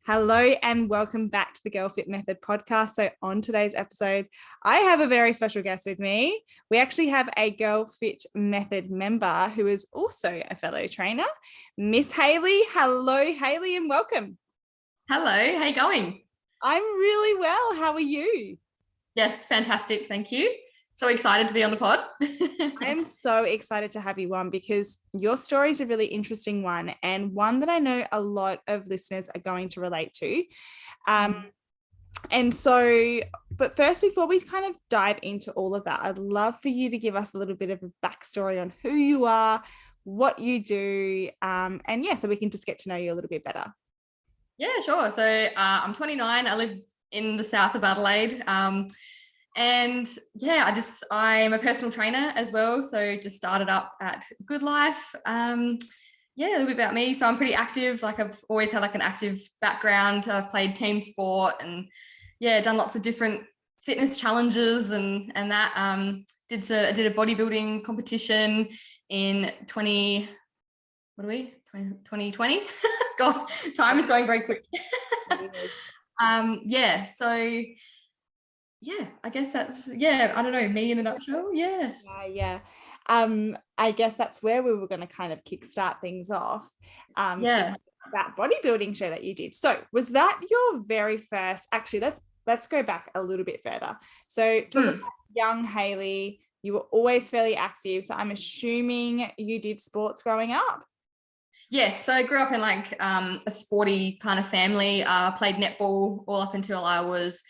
Hello and welcome back to the Girl Fit Method podcast. So on today's episode, I have a very special guest with me. We actually have a Girl Fit Method member who is also a fellow trainer, Miss Hayley. Hello, Hayley, and welcome. Hello, how you going? I'm really well. How are you? Yes, fantastic. Thank you. So excited to be on the pod. I am so excited to have you on because your story is a really interesting one and one that I know a lot of listeners are going to relate to. And so, but first, before we kind of dive into all of that, I'd love for you to give us a little bit of a backstory on who you are, what you do, and yeah, so we can just get to know you a little bit better. Yeah, sure. So I'm 29. I live in the south of Adelaide. And yeah, I'm a personal trainer as well. So just started up at Good Life. Yeah, a little bit about me. So I'm pretty active. Like I've always had like an active background. I've played team sport and yeah, done lots of different fitness challenges and that. I did a bodybuilding competition in 2020. God, time is going very quick. Yeah, so yeah, I guess that's, I don't know, me in a nutshell. Yeah. I guess that's where we were going to kind of kickstart things off. That bodybuilding show that you did. So was that your very first, actually, let's go back a little bit further. So talk about young Hayley, you were always fairly active. So I'm assuming you did sports growing up. Yes, so I grew up in like a sporty kind of family. Played netball all up until I was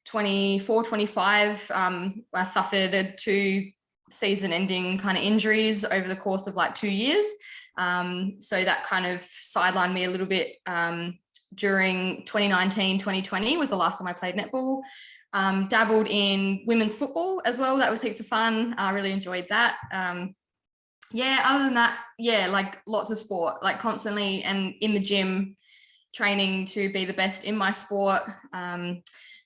24, 25. I suffered 2 season-ending kind of injuries over the course of like 2 years. So that kind of sidelined me a little bit. During 2019, 2020 was the last time I played netball. Dabbled in women's football as well. That was heaps of fun. I really enjoyed that. Other than that, like lots of sport, like constantly and in the gym training to be the best in my sport.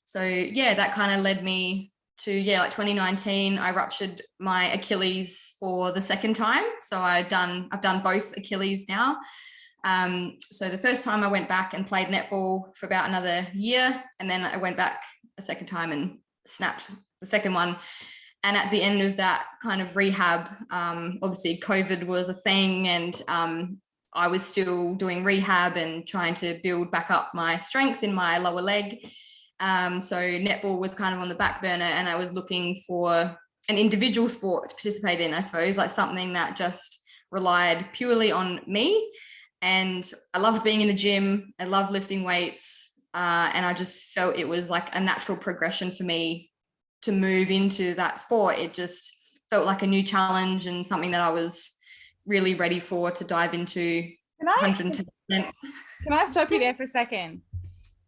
So that kind of led me to, like 2019, I ruptured my Achilles for the second time. So I've done both Achilles now. So the first time I went back and played netball for about another year, and then I went back a second time and snapped the second one. And at the end of that kind of rehab, obviously COVID was a thing, and I was still doing rehab and trying to build back up my strength in my lower leg. So netball was kind of on the back burner, and I was looking for an individual sport to participate in, I suppose, like something that just relied purely on me. And I loved being in the gym. I loved lifting weights. And I just felt it was like a natural progression for me to move into that sport. It just felt like a new challenge and something that I was really ready for to dive into. 110%. Can I stop you there for a second?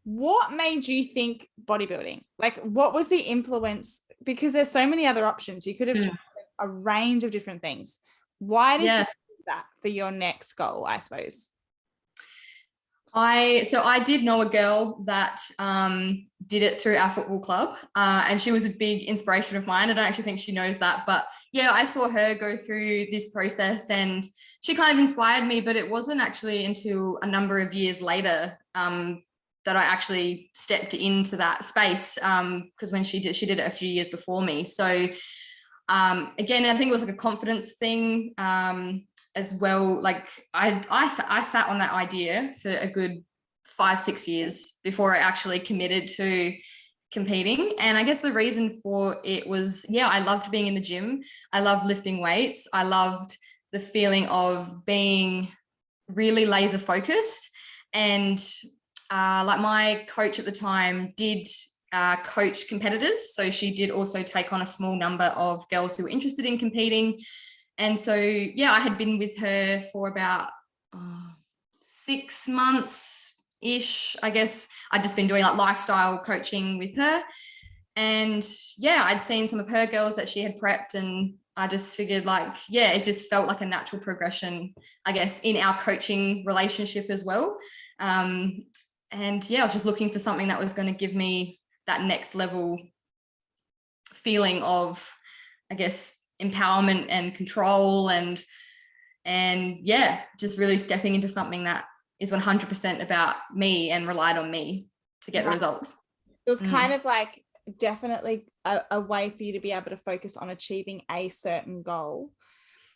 What made you think bodybuilding? Like, what was the influence? Because there's so many other options. You could have tried a range of different things. Why did you do that for your next goal, I suppose? I did know a girl that did it through our football club, and she was a big inspiration of mine. I don't actually think she knows that, but I saw her go through this process and she kind of inspired me, but it wasn't actually until a number of years later that I actually stepped into that space, because when she did it a few years before me. So again, I think it was like a confidence thing as well. Like I sat on that idea for a good 5-6 years before I actually committed to competing. And I guess the reason for it was, I loved being in the gym. I loved lifting weights. I loved the feeling of being really laser focused. And like my coach at the time did coach competitors. So she did also take on a small number of girls who were interested in competing. And so, I had been with her for about 6 months-ish, I guess. I'd just been doing like lifestyle coaching with her. And I'd seen some of her girls that she had prepped, and I just figured like, it just felt like a natural progression, I guess, in our coaching relationship as well. And I was just looking for something that was going to give me that next level feeling of, I guess, empowerment and control and just really stepping into something that is 100% about me and relied on me to get the results. It was kind of like definitely a way for you to be able to focus on achieving a certain goal.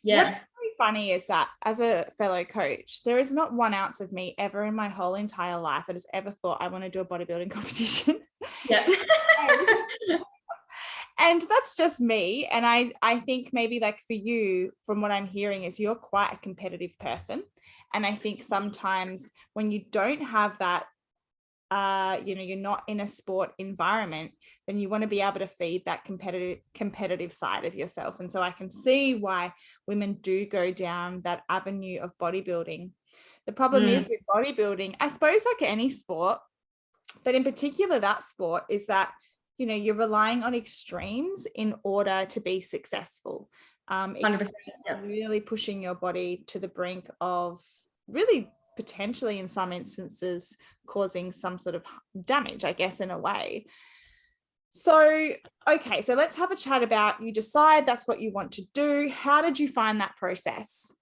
Yeah. What's really funny is that as a fellow coach, there is not 1 ounce of me ever in my whole entire life that has ever thought I want to do a bodybuilding competition. Yeah. And that's just me. And I think maybe like for you, from what I'm hearing, is you're quite a competitive person. And I think sometimes when you don't have that, you're not in a sport environment, then you want to be able to feed that competitive side of yourself. And so I can see why women do go down that avenue of bodybuilding. The problem is with bodybuilding, I suppose like any sport, but in particular that sport, is that you're relying on extremes in order to be successful. 100%, really pushing your body to the brink of really potentially in some instances causing some sort of damage, I guess, in a way. So, okay, so let's have a chat about, you decide that's what you want to do. How did you find that process?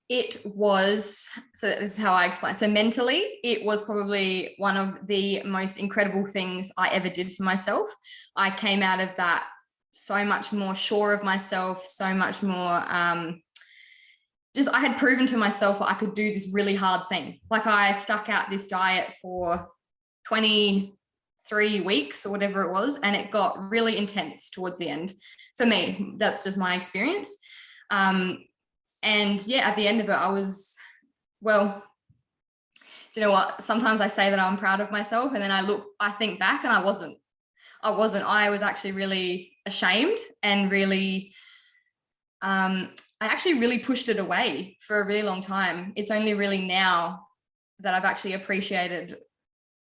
It was, so this is how I explain. So mentally, it was probably one of the most incredible things I ever did for myself. I came out of that so much more sure of myself, so much more, just I had proven to myself that I could do this really hard thing. Like I stuck out this diet for 23 weeks or whatever it was, and it got really intense towards the end. For me, that's just my experience. And yeah, at the end of it, I was, well, do you know what? Sometimes I say that I'm proud of myself, and then I think back and I wasn't. I was actually really ashamed and really, I actually really pushed it away for a really long time. It's only really now that I've actually appreciated,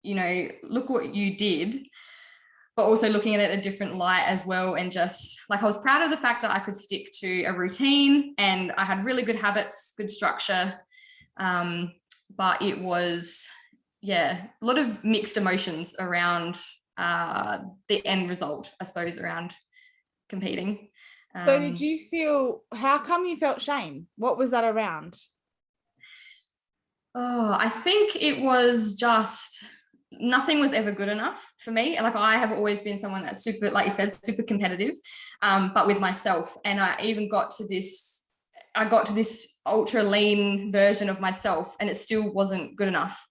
look what you did, but also looking at it a different light as well. And just like, I was proud of the fact that I could stick to a routine and I had really good habits, good structure. But it was, a lot of mixed emotions around the end result, I suppose, around competing. So did you feel, how come you felt shame? What was that around? Oh, I think it was just, nothing was ever good enough for me. Like I have always been someone that's super, like you said, super competitive, but with myself. And I even got to this ultra lean version of myself, and it still wasn't good enough.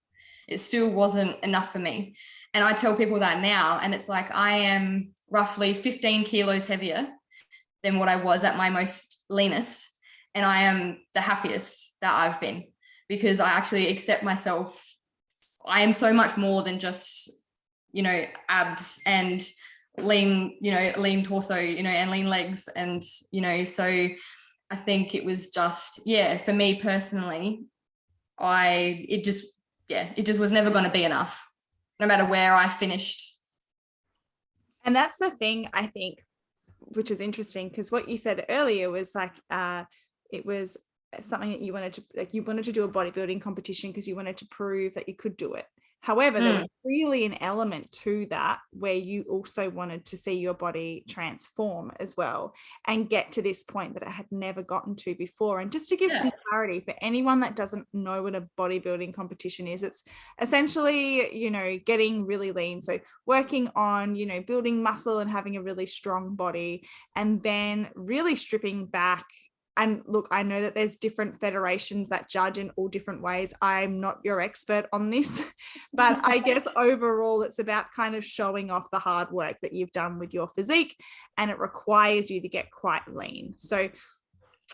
It still wasn't enough for me. And I tell people that now, and it's like, I am roughly 15 kilos heavier than what I was at my most leanest. And I am the happiest that I've been, because I actually accept myself. I am so much more than just, abs and lean torso, and lean legs. And, so I think it was just, for me personally, it just was never going to be enough, no matter where I finished. And that's the thing, I think, which is interesting, because what you said earlier was like, it was something that you wanted to do a bodybuilding competition because you wanted to prove that you could do it. However, there was really an element to that where you also wanted to see your body transform as well and get to this point that it had never gotten to before. And just to give some clarity for anyone that doesn't know what a bodybuilding competition is, it's essentially, getting really lean. So working on, building muscle and having a really strong body, and then really stripping back. And look, I know that there's different federations that judge in all different ways. I'm not your expert on this, but I guess overall it's about kind of showing off the hard work that you've done with your physique, and it requires you to get quite lean. So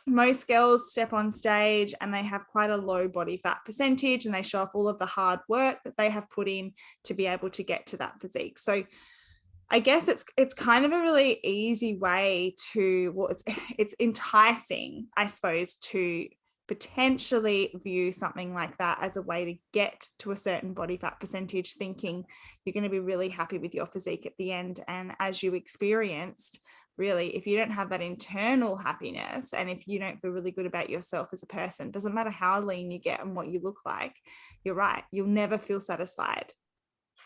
most girls step on stage and they have quite a low body fat percentage, and they show off all of the hard work that they have put in to be able to get to that physique. So I guess it's kind of a really easy way to, it's enticing, I suppose, to potentially view something like that as a way to get to a certain body fat percentage, thinking you're going to be really happy with your physique at the end. And as you experienced, really, if you don't have that internal happiness, and if you don't feel really good about yourself as a person, doesn't matter how lean you get and what you look like, you're right, you'll never feel satisfied.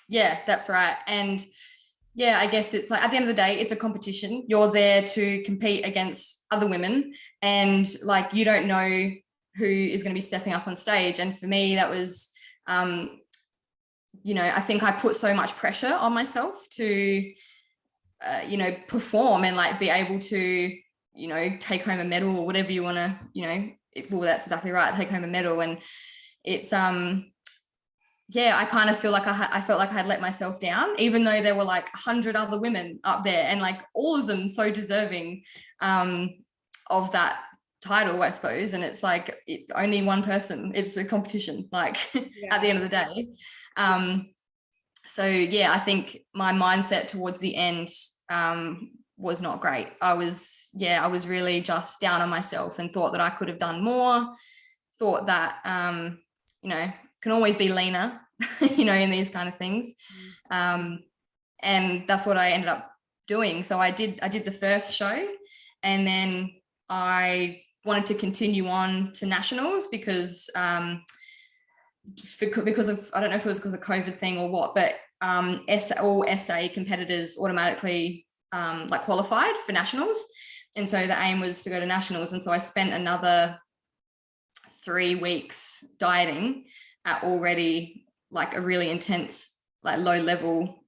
Yeah, that's right. And I guess it's like, at the end of the day, it's a competition. You're there to compete against other women, and like, you don't know who is going to be stepping up on stage. And for me, that was, you know, I think I put so much pressure on myself to, you know, perform and like be able to, you know, take home a medal or whatever you want to, you know, well, that's exactly right, take home a medal. And it's, yeah, I kind of feel like I felt like I had let myself down, even though there were like 100 other women up there and like all of them so deserving of that title, I suppose. And it's like only one person, it's a competition, like at the end of the day. So yeah, I think my mindset towards the end was not great. I was really just down on myself and thought that I could have done more, thought that, you know, can always be leaner, you know, in these kind of things. And that's what I ended up doing. So I did the first show, and then I wanted to continue on to nationals because of, I don't know if it was because of COVID thing or what, but all SA competitors automatically like qualified for nationals. And so the aim was to go to nationals. And so I spent another 3 weeks dieting at already like a really intense, like low level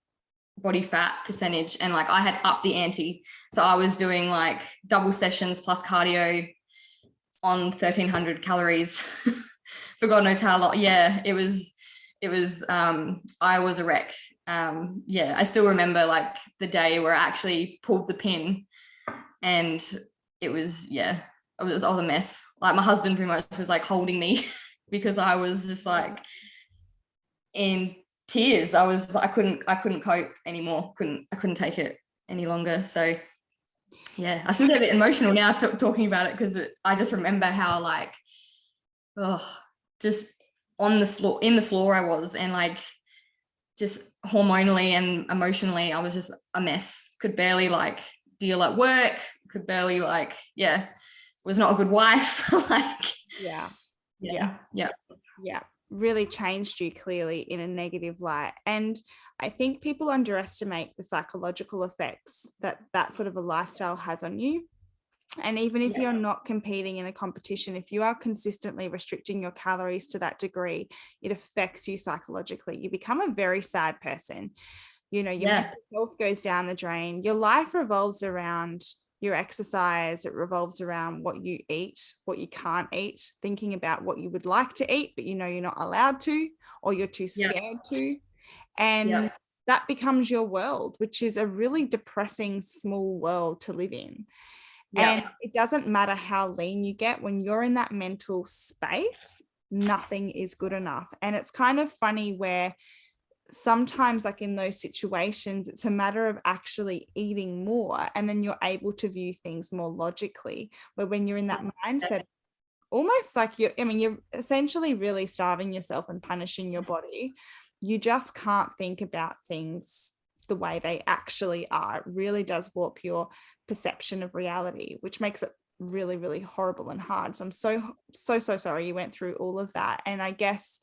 body fat percentage. And like I had upped the ante. So I was doing like double sessions plus cardio on 1,300 calories for God knows how long. Yeah, it was, I was a wreck. Yeah, I still remember like the day where I actually pulled the pin, and it was, yeah, I was a mess. Like my husband pretty much was like holding me because I was just like in tears. I couldn't cope anymore. I couldn't take it any longer. So yeah, I still get a bit emotional now talking about it, because I just remember how like, just in the floor I was, and like just hormonally and emotionally I was just a mess. Could barely like deal at work, could barely like, yeah, was not a good wife. Like yeah, really changed you clearly in a negative light. And I think people underestimate the psychological effects that sort of a lifestyle has on you. And even if you're not competing in a competition, if you are consistently restricting your calories to that degree, it affects you psychologically. You become a very sad person. You know, your mental health goes down the drain. Your life revolves around your exercise. It revolves around what you eat, what you can't eat, thinking about what you would like to eat, but you know you're not allowed to, or you're too scared to. And that becomes your world, which is a really depressing, small world to live in. And it doesn't matter how lean you get, when you're in that mental space, nothing is good enough. And it's kind of funny where sometimes like in those situations, it's a matter of actually eating more, and then you're able to view things more logically, where when you're in that mindset, almost like you're essentially really starving yourself and punishing your body. You just can't think about things the way they actually are. It really does warp your perception of reality, which makes it really, really horrible and hard. So I'm so sorry you went through all of that. And I guess,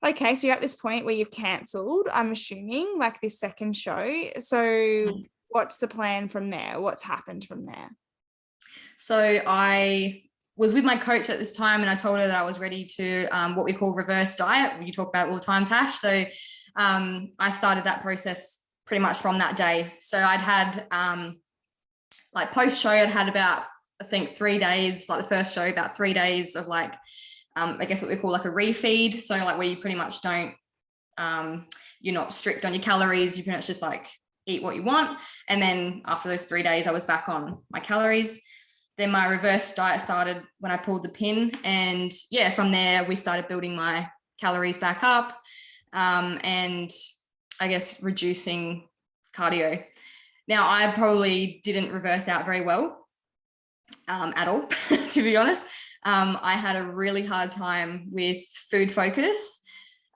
okay, so you're at this point where you've cancelled, I'm assuming, like this second show. So what's the plan from there? What's happened from there? So I was with my coach at this time, and I told her that I was ready to what we call reverse diet. You talk about all the time, Tash. So I started that process pretty much from that day. So I'd had like post show, I'd had about, I think 3 days, like the first show, about 3 days of like, I guess what we call like a refeed. So like where you pretty much don't, you're not strict on your calories. You pretty much just like eat what you want. And then after those 3 days, I was back on my calories. Then my reverse diet started when I pulled the pin. And yeah, from there, we started building my calories back up. And I guess reducing cardio. Now, I probably didn't reverse out very well at all, to be honest. I had a really hard time with food focus,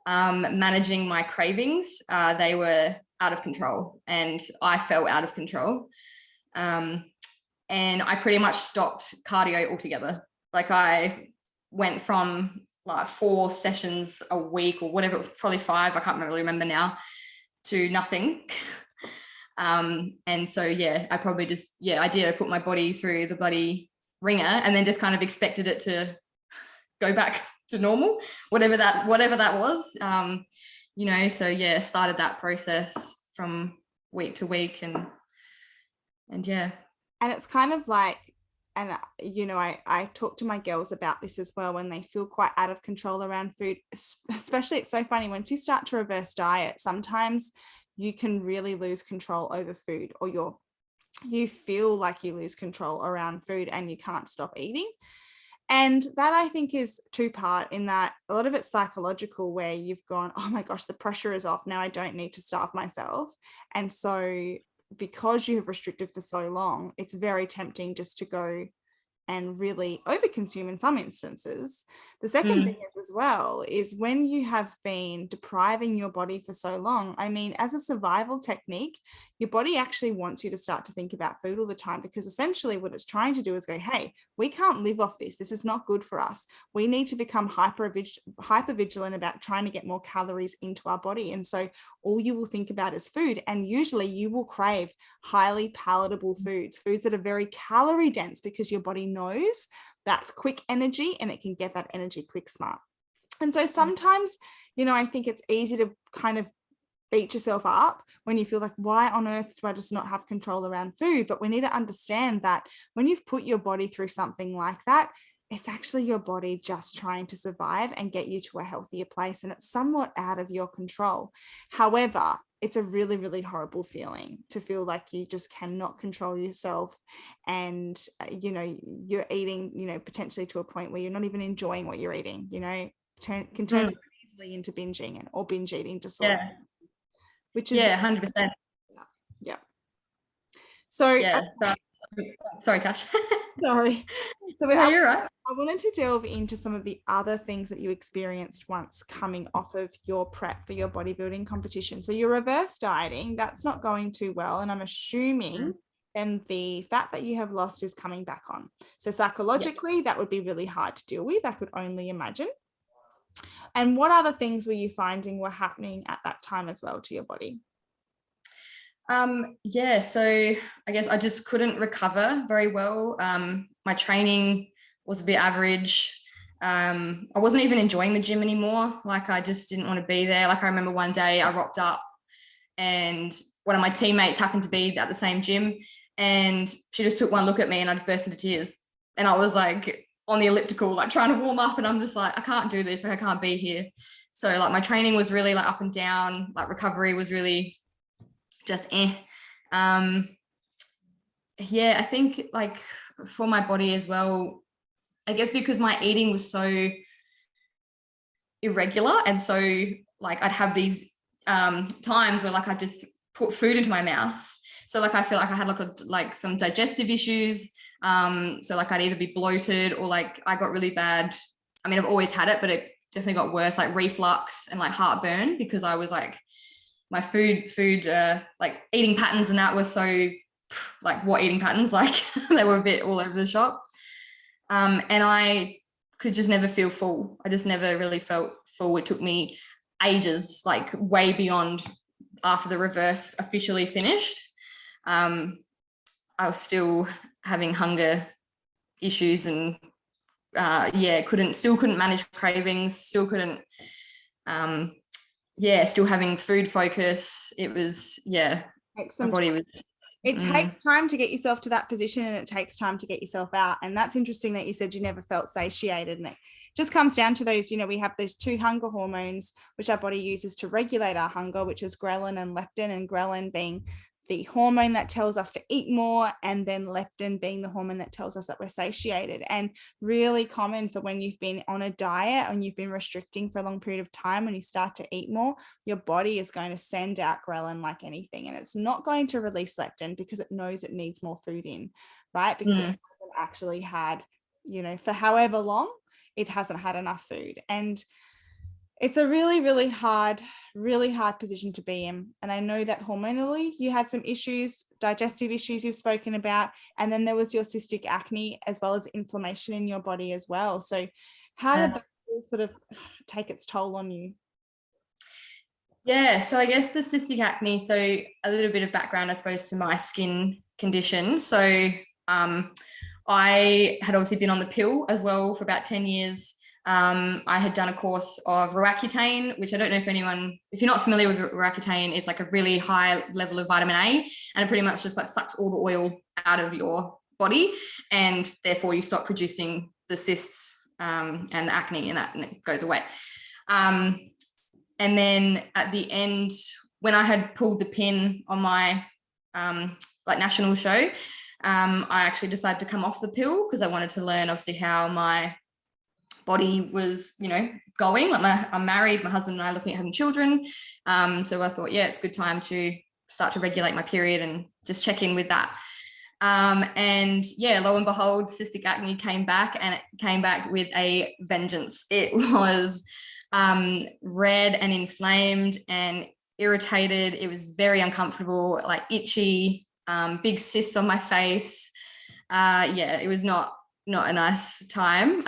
managing my cravings. They were out of control, and I felt out of control. And I pretty much stopped cardio altogether. Like I went from like 4 sessions a week or whatever, probably 5, I can't really remember now, to nothing. And so, yeah, I probably just, I put my body through the bloody ringer, and then just kind of expected it to go back to normal, whatever that was. So yeah, started that process from week to week, and yeah. And it's kind of like, and I talk to my girls about this as well, when they feel quite out of control around food, especially. It's so funny, once you start to reverse diet, sometimes you can really lose control over food, or you feel like you lose control around food and you can't stop eating. And that, I think, is two-part, in that a lot of it's psychological, where you've gone, oh my gosh, the pressure is off now, I don't need to starve myself. And so because you have restricted for so long, it's very tempting just to go and really overconsume in some instances. The second thing is, as well, is when you have been depriving your body for so long, I mean, as a survival technique, your body actually wants you to start to think about food all the time, because essentially what it's trying to do is go, hey, we can't live off this. This is not good for us. We need to become hyper vigilant about trying to get more calories into our body. And so all you will think about is food. And usually you will crave highly palatable foods that are very calorie dense, because your body knows that's quick energy and it can get that energy quick smart. And so sometimes, I think it's easy to kind of beat yourself up when you feel like, why on earth do I just not have control around food? But we need to understand that when you've put your body through something like that, it's actually your body just trying to survive and get you to a healthier place. And it's somewhat out of your control. However, it's a really, really horrible feeling to feel like you just cannot control yourself. And, you're eating, potentially to a point where you're not even enjoying what you're eating, can turn easily into binging or binge eating disorder. Yeah. Which is 100%. Yeah. So sorry, Tash. Sorry. So no, you're right. I wanted to delve into some of the other things that you experienced once coming off of your prep for your bodybuilding competition. So you're reverse dieting, that's not going too well. And I'm assuming then the fat that you have lost is coming back on. So psychologically, that would be really hard to deal with. I could only imagine. And what other things were you finding were happening at that time as well to your body? So I guess I just couldn't recover very well. My training was a bit average. I wasn't even enjoying the gym anymore. Like, I just didn't want to be there. Like, I remember one day I rocked up and one of my teammates happened to be at the same gym, and she just took one look at me and I just burst into tears. And I was like on the elliptical, like trying to warm up, and I'm just like, I can't do this. Like, I can't be here. So like my training was really like up and down. Like, recovery was really just I think like for my body as well, I guess because my eating was so irregular, and so like I'd have these times where like I just put food into my mouth. So like I feel like I had like some digestive issues. So like I'd either be bloated or like I got really bad. I mean, I've always had it, but it definitely got worse, like reflux and like heartburn, because I was like, my food like eating patterns and that were so like, what eating patterns, like they were a bit all over the shop. And I could just never feel full. I just never really felt full. It took me ages, like way beyond after the reverse officially finished. I was still having hunger issues and couldn't manage cravings, still couldn't still having food focus. It was, my body was. It takes time to get yourself to that position, and it takes time to get yourself out. And that's interesting that you said you never felt satiated. And it just comes down to those, we have those two hunger hormones, which our body uses to regulate our hunger, which is ghrelin and leptin, and ghrelin being the hormone that tells us to eat more, and then leptin being the hormone that tells us that we're satiated. And really common for when you've been on a diet and you've been restricting for a long period of time, when you start to eat more, your body is going to send out ghrelin like anything, and it's not going to release leptin because it knows it needs more food in, right? Because it hasn't actually had, for however long, it hasn't had enough food. And it's a really, really hard position to be in. And I know that hormonally you had some issues, digestive issues you've spoken about, and then there was your cystic acne as well as inflammation in your body as well. So how did that sort of take its toll on you? Yeah, so I guess the cystic acne, so a little bit of background, I suppose, to my skin condition. So I had obviously been on the pill as well for about 10 years. I had done a course of Roaccutane, which I don't know if you're not familiar with Roaccutane, it's like a really high level of vitamin A, and it pretty much just like sucks all the oil out of your body, and therefore you stop producing the cysts and the acne, and it goes away. And then at the end, when I had pulled the pin on my like national show, I actually decided to come off the pill because I wanted to learn obviously how my body was, going. Like I'm married, my husband and I are looking at having children. So I thought, yeah, it's a good time to start to regulate my period and just check in with that. And yeah, lo and behold, cystic acne came back, and it came back with a vengeance. It was red and inflamed and irritated. It was very uncomfortable, like itchy, big cysts on my face. Yeah, it was not a nice time.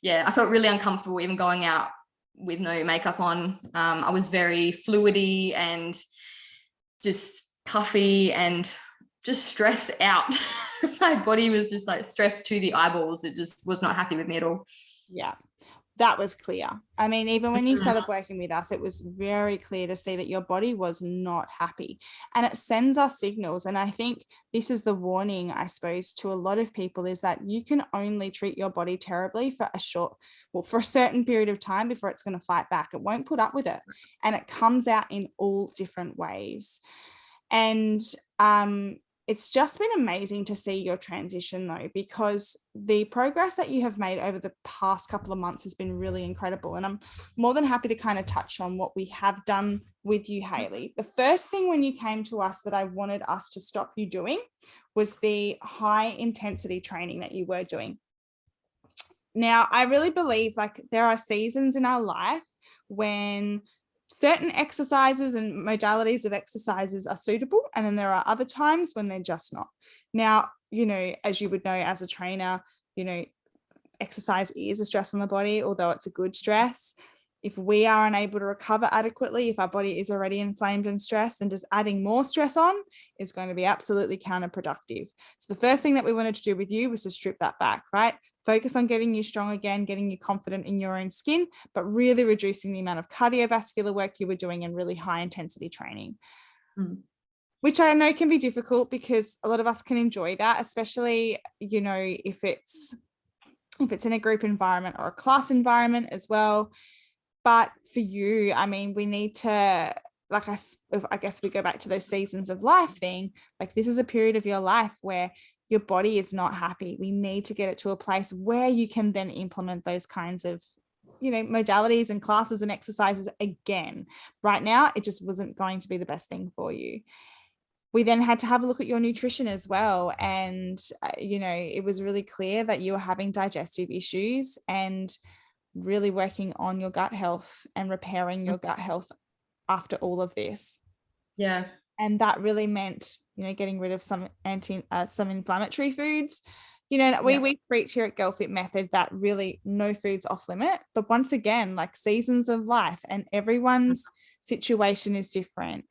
Yeah, I felt really uncomfortable even going out with no makeup on. I was very fluidy and just puffy and just stressed out. My body was just like stressed to the eyeballs. It just was not happy with me at all. Yeah, that was clear. I mean, even when you started working with us, it was very clear to see that your body was not happy, and it sends us signals. And I think this is the warning, I suppose, to a lot of people, is that you can only treat your body terribly for for a certain period of time before it's going to fight back. It won't put up with it, and it comes out in all different ways. And it's just been amazing to see your transition, though, because the progress that you have made over the past couple of months has been really incredible. And I'm more than happy to kind of touch on what we have done with you, Hayley. The first thing when you came to us that I wanted us to stop you doing was the high intensity training that you were doing. Now, I really believe like there are seasons in our life when certain exercises and modalities of exercises are suitable, and then there are other times when they're just not. Now, as you would know as a trainer, exercise is a stress on the body, although it's a good stress. If we are unable to recover adequately, if our body is already inflamed and stressed, then just adding more stress on is going to be absolutely counterproductive. So the first thing that we wanted to do with you was to strip that back, right? Focus on getting you strong again, getting you confident in your own skin, but really reducing the amount of cardiovascular work you were doing and really high intensity training, which I know can be difficult because a lot of us can enjoy that, especially, if it's in a group environment or a class environment as well. But for you, I mean, we need to, like, I guess we go back to those seasons of life thing. Like, this is a period of your life where your body is not happy. We need to get it to a place where you can then implement those kinds of, modalities and classes and exercises again. Right now, it just wasn't going to be the best thing for you. We then had to have a look at your nutrition as well. And, it was really clear that you were having digestive issues, and really working on your gut health and repairing your gut health after all of this. Yeah. And that really meant, getting rid of some inflammatory foods. We preach here at Girl Fit Method that really no food's off limit. But once again, like, seasons of life and everyone's situation is different.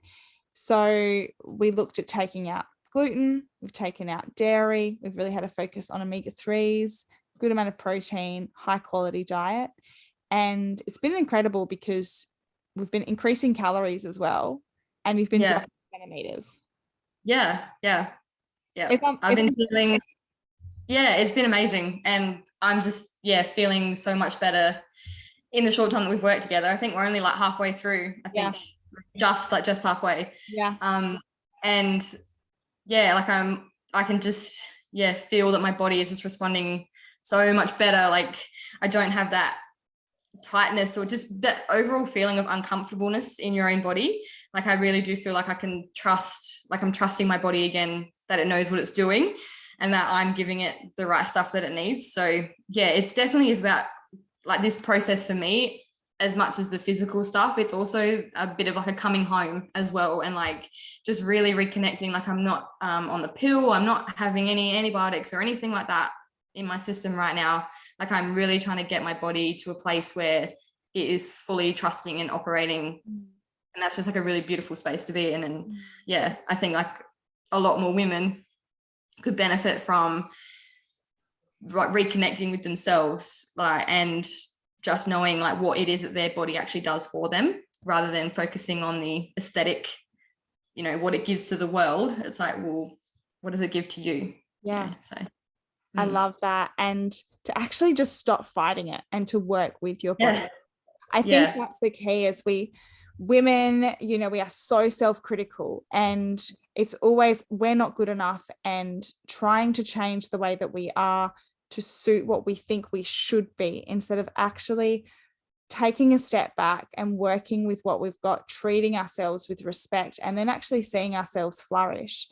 So we looked at taking out gluten, we've taken out dairy, we've really had a focus on omega-3s, good amount of protein, high quality diet. And it's been incredible because we've been increasing calories as well. And you've been dropping centimeters. Yeah. I've been feeling, it's been amazing. And I'm just, feeling so much better in the short time that we've worked together. I think we're only like halfway through, I think just halfway. Yeah. And like I can just, feel that my body is just responding so much better. Like, I don't have that tightness or just that overall feeling of uncomfortableness in your own body. Like, I really do feel like I can trust, like I'm trusting my body again, that it knows what it's doing and that I'm giving it the right stuff that it needs. So it definitely is about, like, this process for me, as much as the physical stuff, it's also a bit of like a coming home as well. And like, just really reconnecting. Like, I'm not on the pill, I'm not having any antibiotics or anything like that in my system right now. Like, I'm really trying to get my body to a place where it is fully trusting and operating. And that's just like a really beautiful space to be in. And I think like a lot more women could benefit from reconnecting with themselves, like, and just knowing like what it is that their body actually does for them, rather than focusing on the aesthetic, you know, what it gives to the world. It's like, well, what does it give to you? Yeah. So I love that. And to actually just stop fighting it and to work with your body. Yeah. I think that's the key. As women, you know, we are so self-critical, and it's always, we're not good enough, and trying to change the way that we are to suit what we think we should be, instead of actually taking a step back and working with what we've got, treating ourselves with respect, and then actually seeing ourselves flourish.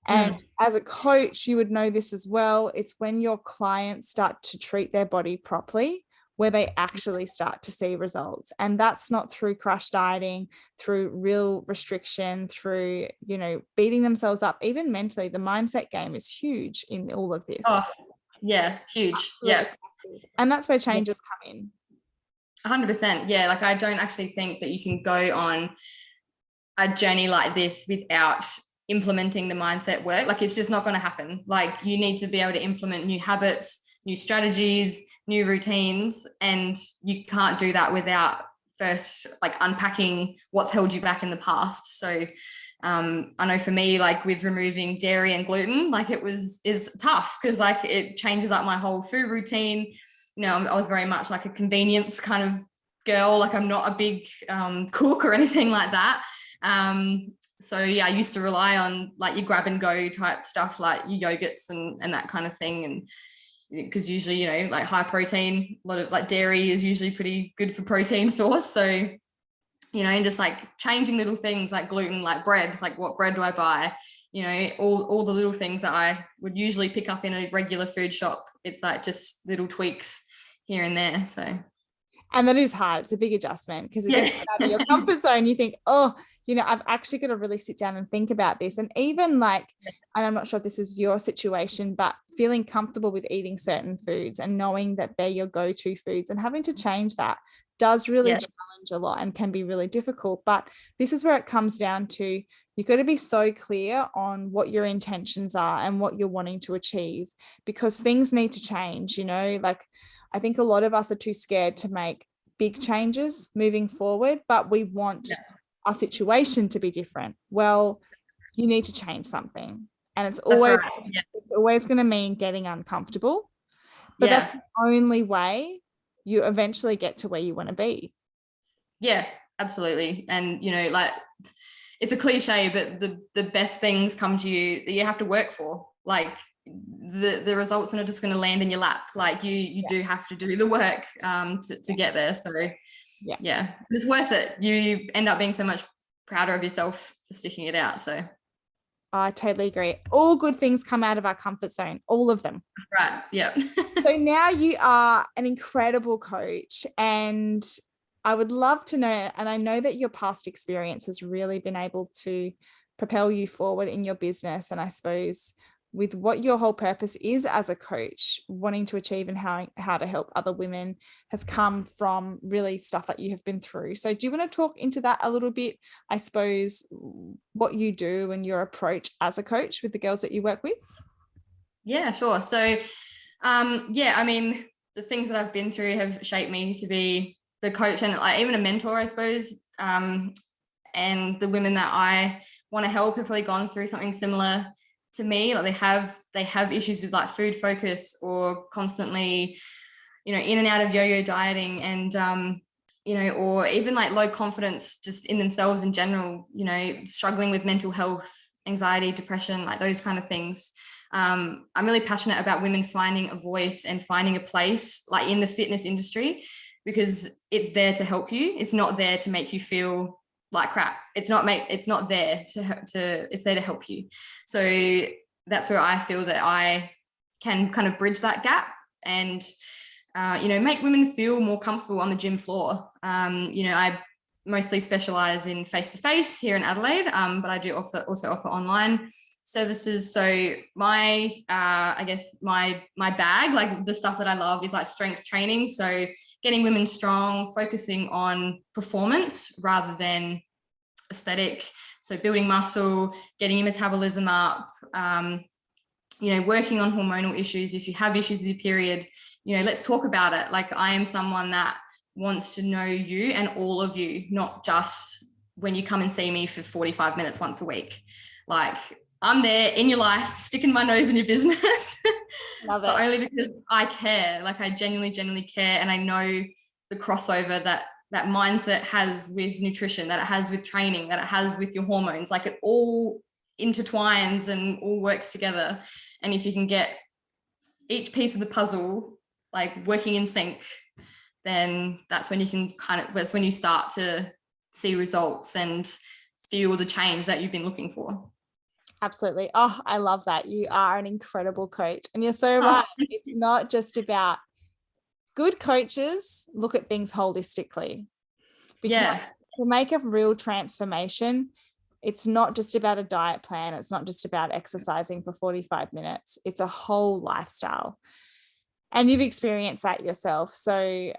And as a coach, you would know this as well. It's when your clients start to treat their body properly where they actually start to see results. And that's not through crash dieting, through real restriction, through, you know, beating themselves up. Even mentally, the mindset game is huge in all of this. Oh, yeah, huge. Absolutely. Yeah. And that's where changes come in. 100%. Yeah. Like, I don't actually think that you can go on a journey like this without implementing the mindset work. Like, it's just not going to happen. Like, you need to be able to implement new habits, new strategies, new routines, and you can't do that without first like unpacking what's held you back in the past. So I know for me, like with removing dairy and gluten, like is tough, because like it changes up my whole food routine. You know, I was very much like a convenience kind of girl. Like, I'm not a big cook or anything like that. So yeah, I used to rely on like your grab and go type stuff, like your yogurts and that kind of thing. And because usually, you know, like high protein, a lot of like dairy is usually pretty good for protein source. So, you know, and just like changing little things like gluten, like bread, like what bread do I buy? You know, all the little things that I would usually pick up in a regular food shop. It's like just little tweaks here and there. So. And that is hard. It's a big adjustment, because it gets out of your comfort zone. You think, oh, you know, I've actually got to really sit down and think about this. And even like, and I'm not sure if this is your situation, but feeling comfortable with eating certain foods and knowing that they're your go-to foods, and having to change that does really challenge a lot and can be really difficult. But this is where it comes down to, you've got to be so clear on what your intentions are and what you're wanting to achieve, because things need to change. You know, like, I think a lot of us are too scared to make big changes moving forward, but we want our situation to be different. Well, you need to change something, and it's always going to mean getting uncomfortable, but that's the only way you eventually get to where you want to be. Yeah, absolutely. And, you know, like, it's a cliche, but the best things come to you that you have to work for. Like, the results are not just going to land in your lap. Like, you do have to do the work to get there. So yeah, it's worth it. You end up being so much prouder of yourself for sticking it out. So I totally agree. All good things come out of our comfort zone, all of them. Right. Yeah. So now you are an incredible coach, and I would love to know, and I know that your past experience has really been able to propel you forward in your business, and I suppose with what your whole purpose is as a coach, wanting to achieve, and how to help other women has come from really stuff that you have been through. So do you want to talk into that a little bit? I suppose what you do and your approach as a coach with the girls that you work with? Yeah, sure. So, I mean, the things that I've been through have shaped me to be the coach and like even a mentor, I suppose. And the women that I want to help have probably gone through something similar to me. Like, they have issues with like food focus, or constantly, you know, in and out of yo-yo dieting, and you know, or even like low confidence just in themselves in general, you know, struggling with mental health, anxiety, depression, like those kind of things. I'm really passionate about women finding a voice and finding a place like in the fitness industry, because it's there to help you. It's not there to make you feel like crap. It's not there it's there to help you. So that's where I feel that I can kind of bridge that gap and, you know, make women feel more comfortable on the gym floor. You know, I mostly specialize in face-to-face here in Adelaide, but I do also offer online services. So my I guess my bag, like the stuff that I love, is like strength training. So getting women strong, focusing on performance rather than aesthetic. So building muscle, getting your metabolism up, working on hormonal issues. If you have issues with your period, let's talk about it. Like, I am someone that wants to know you and all of you, not just when you come and see me for 45 minutes once a week. Like, I'm there in your life, sticking my nose in your business. Love it. But only because I care. Like, I genuinely care. And I know the crossover that mindset has with nutrition, that it has with training, that it has with your hormones. Like, it all intertwines and all works together. And if you can get each piece of the puzzle like working in sync, then that's when you can that's when you start to see results and feel the change that you've been looking for. Absolutely. Oh, I love that. You are an incredible coach. And you're so right. It's not just about, good coaches look at things holistically. Because to make a real transformation, it's not just about a diet plan. It's not just about exercising for 45 minutes. It's a whole lifestyle. And you've experienced that yourself. So,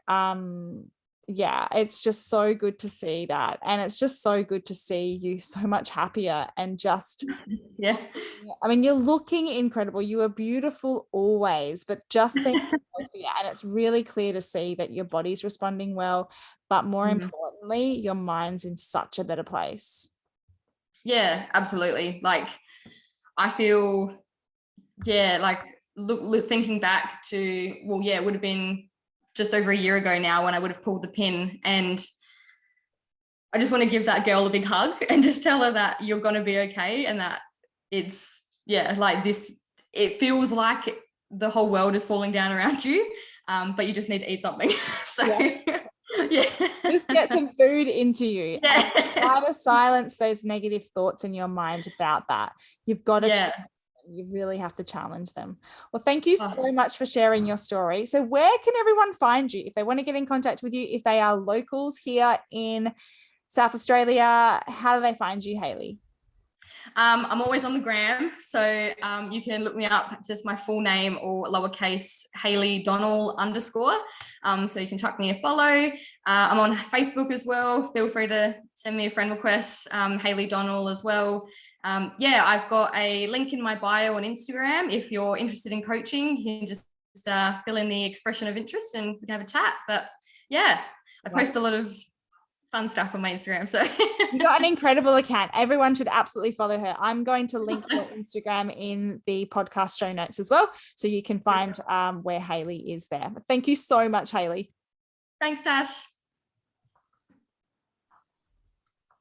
it's just so good to see that. And it's just so good to see you so much happier and just, I mean, you're looking incredible. You are beautiful always, but just seem healthier. And it's really clear to see that your body's responding well, but more importantly, your mind's in such a better place. Yeah, absolutely. Like, I feel, like, thinking back to, it would have been just over a year ago now when I would have pulled the pin, and I just want to give that girl a big hug and just tell her that you're going to be okay, and that it's like this, it feels like the whole world is falling down around you, but you just need to eat something. So just get some food into you. And try to silence those negative thoughts in your mind about that. You've got to you really have to challenge them. Well, thank you so much for sharing your story. So where can everyone find you if they want to get in contact with you, if they are locals here in South Australia? How do they find you, Hayley? I'm always on the gram, so you can look me up, just my full name or lowercase Hayley Donnell _. So you can chuck me a follow. I'm on Facebook as well. Feel free to send me a friend request, Hayley Donnell as well. I've got a link in my bio on Instagram. If you're interested in coaching, you can just fill in the expression of interest and we can have a chat. But I post a lot of fun stuff on my Instagram. So you've got an incredible account. Everyone should absolutely follow her. I'm going to link her Instagram in the podcast show notes as well, so you can find where Hayley is there. But thank you so much, Hayley. Thanks, Tash.